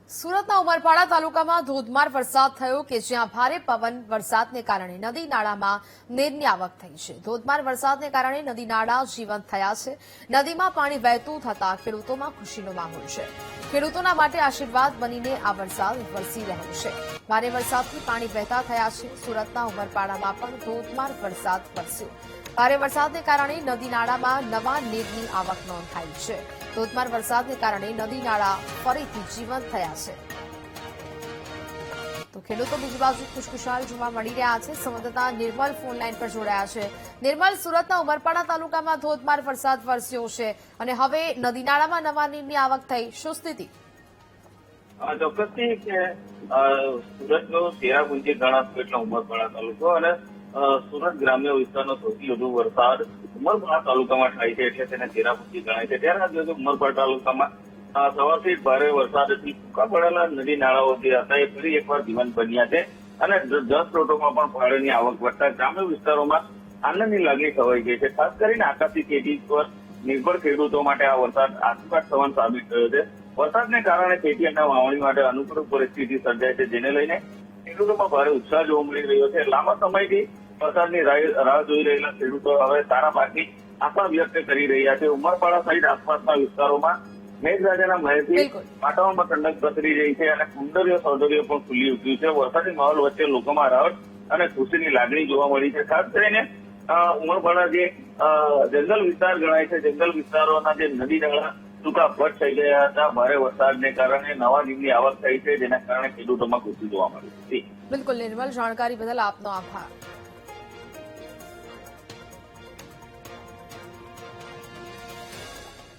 સુરતના ઉમરપાડા તાલુકામાં ધોધમાર વરસાદ થયો કે જ્યાં ભારે પવન વરસાદને કારણે નદી નાળામાં નીરની આવક થઈ છે। ધોધમાર વરસાદને કારણે નદી નાળા જીવંત થયા છે। નદીમાં પાણી વહેતું થતા ખેડૂતોમાં ખુશીનો માહોલ છે। ખેડૂતોના માટે આશીર્વાદ બનીને આ વરસાદ વરસી રહ્યો છે। ભારે વરસાદથી પાણી વહેતા થયા છે। સુરતના ઉમરપાડામાં પણ ધોધમાર વરસાદ વરસ્યો। ભારે વરસાદને કારણે નદી નાળામાં નવા નીરની આવક નોંધાઈ છે। ધોધમાર વરસાદને કારણે નદી નાળા ફરીથી જીવંત થયા છે। તો ખેડૂતો બીજી બાજુ ખુશખુશાલ જોવા મળી રહ્યા છે। સંવાદદાતા નિર્મલ ફોન લાઈન પર જોડાયા છે। નિર્મલ, સુરતના ઉમરપાડા તાલુકામાં ધોધમાર વરસાદ વરસ્યો છે અને હવે નદી નાળામાં નવા નીરની આવક થઈ, શું સ્થિતિ? ચોક્કસથી કે સુરતનો ચેરાપુંજી ગણાતો એટલે ઉમરપાડા તાલુકો અને સુરત ગ્રામ્ય વિસ્તારનો સૌથી વધુ વરસાદ ઉમરપાડા તાલુકામાં થાય છે એટલે તેને ચેરાપુંજી ગણાય છે। ત્યારે આજે ઉમરપાડા તાલુકામાં સવારથી ભારે વરસાદથી સૂકા પડેલા નદી નાળાઓ જે હતા એ ફરી એકવાર જીવંત બન્યા છે અને 10 પ્લોટોમાં પણ પાણીની આવક વધતા ગ્રામ્ય વિસ્તારોમાં આનંદની લાગણી છવાઈ ગઈ છે। ખાસ કરીને આકાશી ખેતી પર નિર્ભર ખેડૂતો માટે આ વરસાદ આશીર્વાદ સમાન સાબિત થયો છે। વરસાદને કારણે ખેતી અને વાવણી માટે અનુકૂળ પરિસ્થિતિ સર્જાય છે, જેને લઈને ખેડૂતોમાં ભારે ઉત્સાહ જોવા મળી રહ્યો છે। લાંબા સમયથી વરસાદની રાહ જોઈ રહેલા ખેડૂતો હવે સારા પાકની આશા વ્યક્ત કરી રહ્યા છે। ઉમરપાડા સહિત આસપાસના વિસ્તારોમાં મેઘરાજાના મહેરથી વાતાવરણમાં ઠંડક પ્રસરી રહી છે અને સૌંદર્ય પણ ખુલ્લી ઉઠ્યું છે। વરસાદી માહોલ વચ્ચે લોકોમાં રાહત અને ખુશીની લાગણી જોવા મળી છે। ખાસ કરીને ઉમરપાડા જે જંગલ વિસ્તાર ગણાય છે, જંગલ વિસ્તારોના જે નદી નાળા સૂકા ભટ્ટ થઈ ગયા હતા ભારે વરસાદને કારણે નવા નીરની આવક થઈ છે, જેના કારણે ખેડૂતોમાં ખુશી જોવા મળી હતી। બિલકુલ નિર્મલ, જાણકારી બદલ આપનો આભાર।